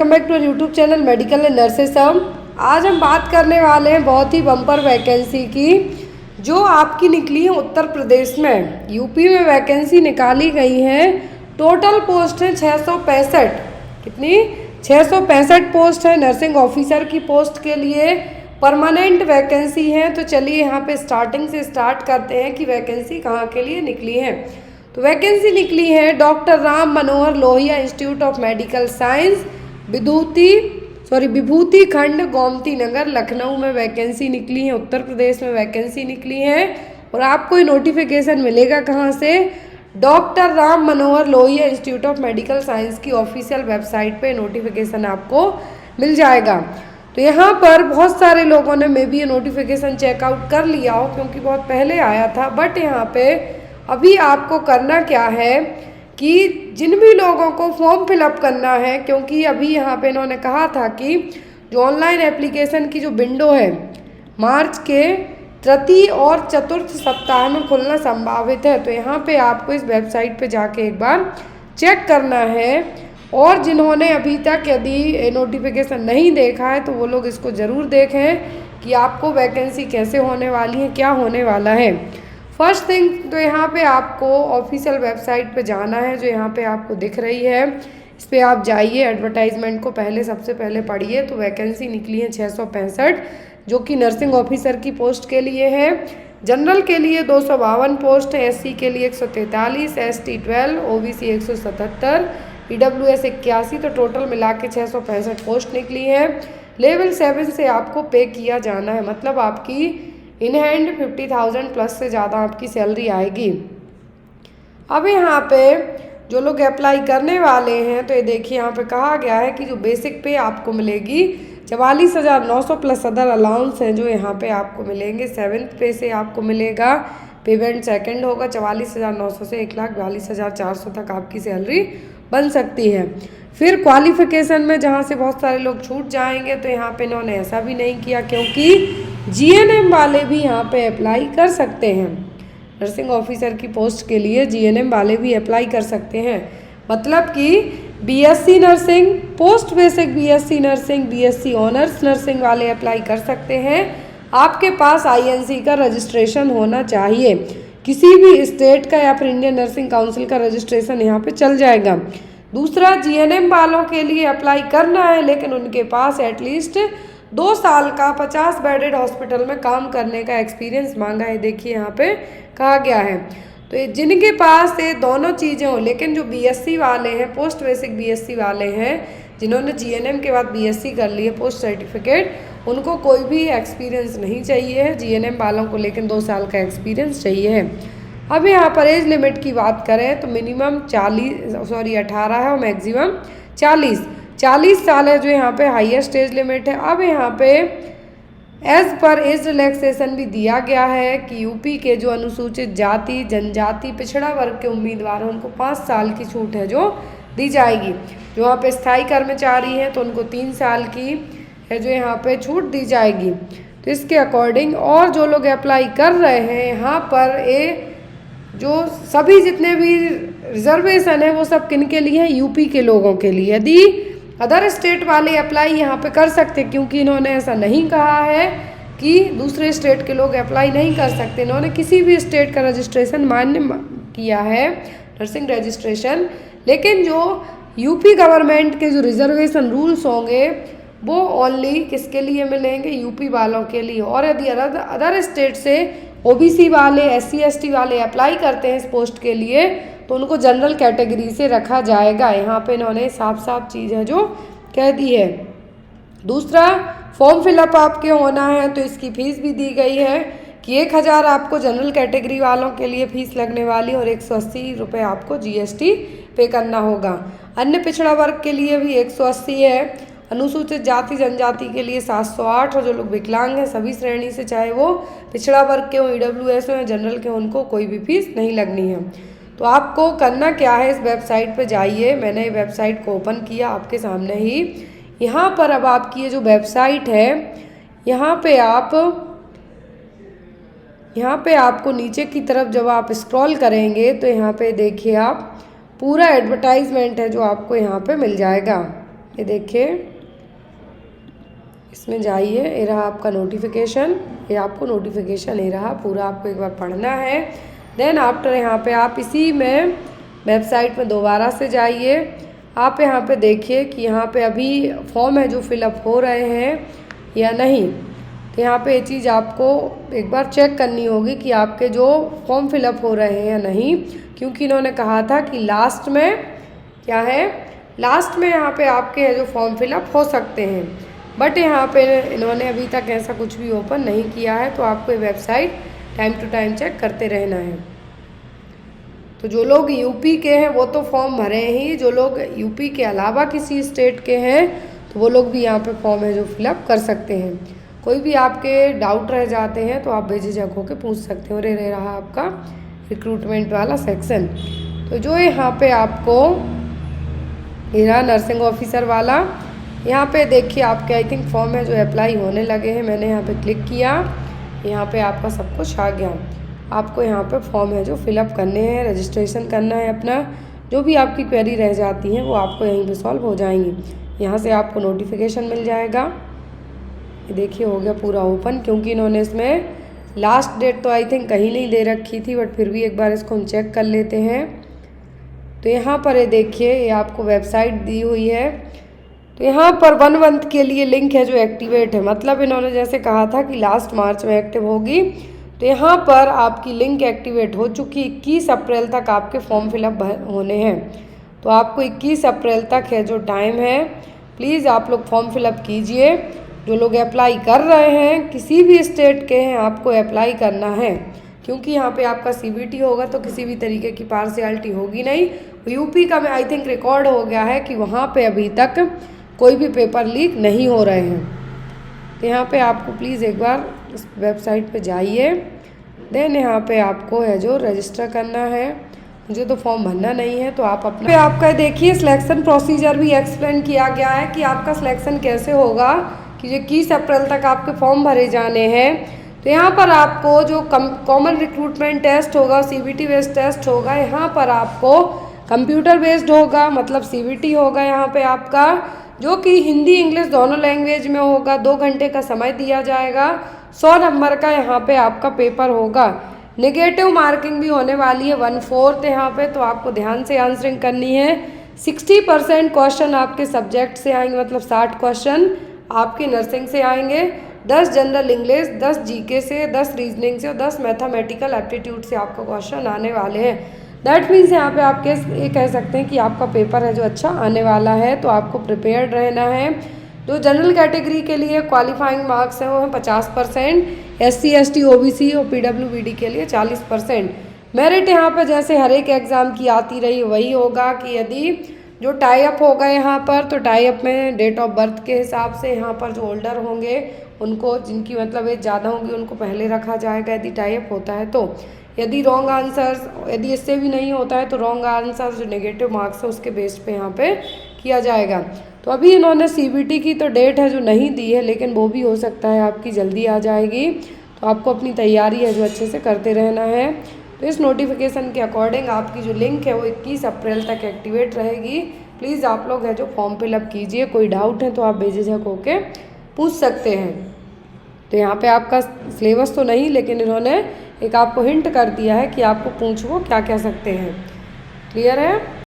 Welcome back to YouTube channel medical and nurses हम। आज हम बात करने वाले हैं बहुत ही बम्पर वैकेंसी की जो आपकी निकली है उत्तर प्रदेश में। यूपी में वैकेंसी निकाली गई है। टोटल पोस्ट है 665। कितनी? 665 पोस्ट है नर्सिंग ऑफिसर की पोस्ट के लिए। परमानेंट वैकेंसी है। तो चलिए यहाँ पे स्टार्टिंग से स्टार्ट करते हैं कि वैकेंसी कहाँ के लिए निकली है। तो वैकेंसी निकली है doctor Ram Manohar Lohia institute of medical science Vibhuti Khand Gomti Nagar Lucknow में वैकेंसी निकली है। उत्तर प्रदेश में वैकेंसी निकली है। और आपको ये नोटिफिकेशन मिलेगा कहाँ से? Doctor Ram Manohar Lohia institute of medical science की ऑफिशियल वेबसाइट पे नोटिफिकेशन आपको मिल जाएगा। तो यहाँ पर बहुत सारे लोगों ने मे बी ये नोटिफिकेशन चेकआउट कर लिया हो क्योंकि बहुत पहले आया था। बट यहाँ पे अभी आपको करना क्या है कि जिन भी लोगों को फॉर्म फिलअप करना है, क्योंकि अभी यहाँ पे इन्होंने कहा था कि जो ऑनलाइन एप्लीकेशन की जो विंडो है मार्च के तृतीय और चतुर्थ सप्ताह में खुलना संभावित है। तो यहाँ पे आपको इस वेबसाइट पे जाके एक बार चेक करना है। और जिन्होंने अभी तक यदि नोटिफिकेशन नहीं देखा है तो वो लोग इसको ज़रूर देखें कि आपको वैकेंसी कैसे होने वाली है, क्या होने वाला है। फर्स्ट थिंग तो यहाँ पे आपको ऑफिशियल वेबसाइट पे जाना है जो यहाँ पे आपको दिख रही है। इस पर आप जाइए, एडवर्टाइजमेंट को सबसे पहले पढ़िए। तो वैकेंसी निकली है 665 जो कि नर्सिंग ऑफिसर की पोस्ट के लिए है। जनरल के लिए 252 पोस्ट है, एससी के लिए 143, एसटी 12, ओबीसी 177, ईडब्ल्यूएस 81। तो टोटल मिला के 665 पोस्ट निकली है। लेवल 7 से आपको पे किया जाना है, मतलब आपकी इन हैंड 50,000 प्लस से ज़्यादा आपकी सैलरी आएगी। अब यहाँ पे जो लोग अप्लाई करने वाले हैं तो ये देखिए यहाँ पे कहा गया है कि जो बेसिक पे आपको मिलेगी 44,900 प्लस अदर अलाउंस हैं जो यहाँ पे आपको मिलेंगे। 7th पे से आपको मिलेगा पेमेंट सेकंड होगा 44,900 से 1,42,400 तक आपकी सैलरी बन सकती है। फिर क्वालिफिकेशन में जहाँ से बहुत सारे लोग छूट जाएंगे तो यहाँ पे इन्होंने ऐसा भी नहीं किया क्योंकि जीएनएम वाले भी यहाँ पे अप्लाई कर सकते हैं। नर्सिंग ऑफिसर की पोस्ट के लिए जीएनएम वाले भी अप्लाई कर सकते हैं। मतलब कि BSc nursing, post basic BSc nursing, BSc honours nursing वाले अप्लाई कर सकते हैं। आपके पास आईएनसी का रजिस्ट्रेशन होना चाहिए। किसी भी स्टेट का या फिर इंडियन नर्सिंग काउंसिल का रजिस्ट्रेशन यहाँ पे चल जाएगा। दूसरा, जीएनएम वालों के लिए अप्लाई करना है लेकिन उनके पास एटलीस्ट 2 साल का 50 बेडेड हॉस्पिटल में काम करने का एक्सपीरियंस मांगा है। देखिए यहाँ पे कहा गया है। तो ये जिनके पास ये दोनों चीज़ें हों, लेकिन जो बीएससी वाले हैं, पोस्ट बेसिक बीएससी वाले हैं, जिन्होंने जीएनएम के बाद बीएससी कर ली है पोस्ट सर्टिफिकेट, उनको कोई भी एक्सपीरियंस नहीं चाहिए है। जीएनएम वालों को लेकिन 2 साल का एक्सपीरियंस चाहिए है। अब यहाँ पर एज लिमिट की बात करें तो मिनिमम 18 है और मैक्सिमम 40 साल है जो यहाँ पे हाईएस्ट एज लिमिट है। अब यहाँ पे एज पर एज रिलैक्सेशन भी दिया गया है कि यूपी के जो अनुसूचित जाति, जनजाति, पिछड़ा वर्ग के उम्मीदवार हैं उनको 5 साल की छूट है जो दी जाएगी। जो यहाँ पे स्थायी कर्मचारी हैं तो उनको 3 साल की है जो यहाँ पे छूट दी जाएगी। तो इसके अकॉर्डिंग और जो लोग अप्लाई कर रहे हैं यहाँ पर जो सभी जितने भी रिजर्वेशन है वो सब किन के लिए है? यूपी के लोगों के लिए। यदि अदर स्टेट वाले अप्लाई यहाँ पे कर सकते, क्योंकि इन्होंने ऐसा नहीं कहा है कि दूसरे स्टेट के लोग अप्लाई नहीं कर सकते। इन्होंने किसी भी स्टेट का रजिस्ट्रेशन मान्य किया है, नर्सिंग रजिस्ट्रेशन। लेकिन जो यूपी गवर्नमेंट के जो रिजर्वेशन रूल्स होंगे वो ओनली किसके लिए मिलेंगे? यूपी वालों के लिए। और यदि अदर स्टेट से ओबीसी वाले, एससी एसटी वाले अप्लाई करते हैं इस पोस्ट के लिए तो उनको जनरल कैटेगरी से रखा जाएगा। यहाँ पे इन्होंने साफ चीज़ है जो कह दी है। दूसरा, फॉर्म फिलअप आपके होना है तो इसकी फीस भी दी गई है कि 1,000 आपको जनरल कैटेगरी वालों के लिए फीस लगने वाली और 180 रुपये आपको जीएसटी पे करना होगा। अन्य पिछड़ा वर्ग के लिए भी 180 है। अनुसूचित जाति जनजाति के लिए 708 और जो लोग विकलांग हैं सभी श्रेणी से, चाहे वो पिछड़ा वर्ग के हों, ईडब्ल्यूएस हो या जनरल के, उनको कोई भी फीस नहीं लगनी है। तो आपको करना क्या है, इस वेबसाइट पे जाइए। मैंने ये वेबसाइट को ओपन किया आपके सामने ही। यहाँ पर अब आपकी ये जो वेबसाइट है यहाँ पे आपको नीचे की तरफ जब आप स्क्रॉल करेंगे तो यहाँ पे देखिए आप पूरा एडवर्टाइजमेंट है जो आपको यहाँ पे मिल जाएगा। ये देखिए, इसमें जाइए, ये रहा आपका नोटिफिकेशन, ये आपको नोटिफिकेशन ये रहा, पूरा आपको एक बार पढ़ना है। देन आफ्टर यहाँ पे आप इसी में वेबसाइट में दोबारा से जाइए। आप यहाँ पे देखिए कि यहाँ पे अभी फॉर्म है जो फिलअप हो रहे हैं या नहीं। तो यहाँ पे ये चीज़ आपको एक बार चेक करनी होगी कि आपके जो फॉर्म फिलअप हो रहे हैं या नहीं, क्योंकि इन्होंने कहा था कि लास्ट में क्या है, लास्ट में यहाँ पे आपके जो फॉर्म फिलअप हो सकते हैं, बट यहाँ पे इन्होंने अभी तक ऐसा कुछ भी ओपन नहीं किया है। तो आपको ये website time to time check करते रहना है। तो जो लोग यूपी के हैं वो तो फॉर्म भरे ही, जो लोग यूपी के अलावा किसी स्टेट के हैं तो वो लोग भी यहाँ पे फॉर्म है जो फिलअप कर सकते हैं। कोई भी आपके डाउट रह जाते हैं तो आप बेझिझक होकर पूछ सकते हो। रह रहा आपका रिक्रूटमेंट वाला सेक्शन। तो जो यहाँ पे आपको ये रहा नर्सिंग ऑफिसर वाला, यहाँ पे देखिए आपके आई थिंक फॉर्म है जो अप्लाई होने लगे हैं। मैंने यहाँ पे क्लिक किया, यहाँ पे आपका सब कुछ आ गया। आपको यहाँ पे फॉर्म है जो फिलअप करने हैं, रजिस्ट्रेशन करना है अपना। जो भी आपकी क्वेरी रह जाती हैं वो आपको यहीं पे सॉल्व हो जाएंगी। यहाँ से आपको नोटिफिकेशन मिल जाएगा। ये देखिए हो गया पूरा ओपन, क्योंकि इन्होंने इसमें लास्ट डेट तो आई थिंक कहीं नहीं दे रखी थी, बट फिर भी एक बार इसको हम चेक कर लेते हैं। तो यहाँ पर ये देखिए, ये आपको वेबसाइट दी हुई है। तो यहाँ पर 1 मंथ के लिए लिंक है जो एक्टिवेट है, मतलब इन्होंने जैसे कहा था कि लास्ट मार्च में एक्टिव होगी। तो यहाँ पर आपकी लिंक एक्टिवेट हो चुकी। 21 अप्रैल तक आपके फॉर्म फिलअप होने हैं। तो आपको 21 अप्रैल तक है जो टाइम है, प्लीज़ आप लोग फॉर्म फिलअप कीजिए। जो लोग अप्लाई कर रहे हैं किसी भी स्टेट के हैं, आपको अप्लाई करना है, क्योंकि यहाँ पे आपका CBT होगा तो किसी भी तरीके की पार्शियलिटी होगी नहीं। यूपी का मैं आई थिंक रिकॉर्ड हो गया है कि वहाँ पे अभी तक कोई भी पेपर लीक नहीं हो रहे हैं। तो यहाँ पे आपको प्लीज़ एक बार इस वेबसाइट पे जाइए। देन यहाँ पे आपको है जो रजिस्टर करना है। मुझे तो फॉर्म भरना नहीं है, तो आप अपना पे आपका देखिए सिलेक्शन प्रोसीजर भी एक्सप्लेन किया गया है कि आपका सिलेक्शन कैसे होगा, कि जो 21 अप्रैल तक आपके फॉर्म भरे जाने हैं। तो यहाँ पर आपको जो कॉमन रिक्रूटमेंट टेस्ट होगा, CBT बेस्ड टेस्ट होगा, यहाँ पर आपको कंप्यूटर बेस्ड होगा, मतलब CBT होगा यहाँ पे आपका, जो कि हिंदी इंग्लिश दोनों लैंग्वेज में होगा। 2 घंटे का समय दिया जाएगा। 100 नंबर का यहाँ पे आपका पेपर होगा। नेगेटिव मार्किंग भी होने वाली है 1/4 यहाँ पे, तो आपको ध्यान से आंसरिंग करनी है। 60% क्वेश्चन आपके सब्जेक्ट से आएंगे, मतलब 60 क्वेश्चन आपके नर्सिंग से आएंगे। 10 जनरल इंग्लिश, 10 GK से, 10 रीजनिंग से और 10 मैथमेटिकल एप्टीट्यूड से आपको क्वेश्चन आने वाले हैं। दैट मीन्स यहाँ पे आप ये कह सकते हैं कि आपका पेपर है जो अच्छा आने वाला है। तो आपको प्रिपेयर्ड रहना है। जो जनरल कैटेगरी के लिए क्वालिफाइंग मार्क्स हैं वो हैं 50%, SC ST OBC और PWBD के लिए 40%। मेरिट यहाँ पर जैसे हर एक एग्ज़ाम की आती रही वही होगा कि यदि जो टाई अप होगा यहाँ पर, तो टाई अप में डेट ऑफ बर्थ के हिसाब से यहाँ पर जो होल्डर होंगे उनको, जिनकी मतलब एज ज़्यादा होंगी, उनको पहले रखा जाएगा यदि टाई अप होता है तो। यदि रॉन्ग आंसर्स, यदि इससे भी नहीं होता है तो रॉन्ग आंसर्स जो नेगेटिव मार्क्स है उसके बेस पे यहाँ पे किया जाएगा। तो अभी इन्होंने CBT की तो डेट है जो नहीं दी है, लेकिन वो भी हो सकता है आपकी जल्दी आ जाएगी। तो आपको अपनी तैयारी है जो अच्छे से करते रहना है। तो इस नोटिफिकेशन के अकॉर्डिंग आपकी जो लिंक है वो 21 अप्रैल तक एक्टिवेट रहेगी। प्लीज़ आप लोग है जो फॉर्म फिलअप कीजिए। कोई डाउट है तो आप बेझिझक होके पूछ सकते हैं। तो यहाँ पे आपका सिलेबस तो नहीं, लेकिन इन्होंने एक आपको हिंट कर दिया है कि आपको पूछ वो क्या कह सकते हैं। क्लियर है?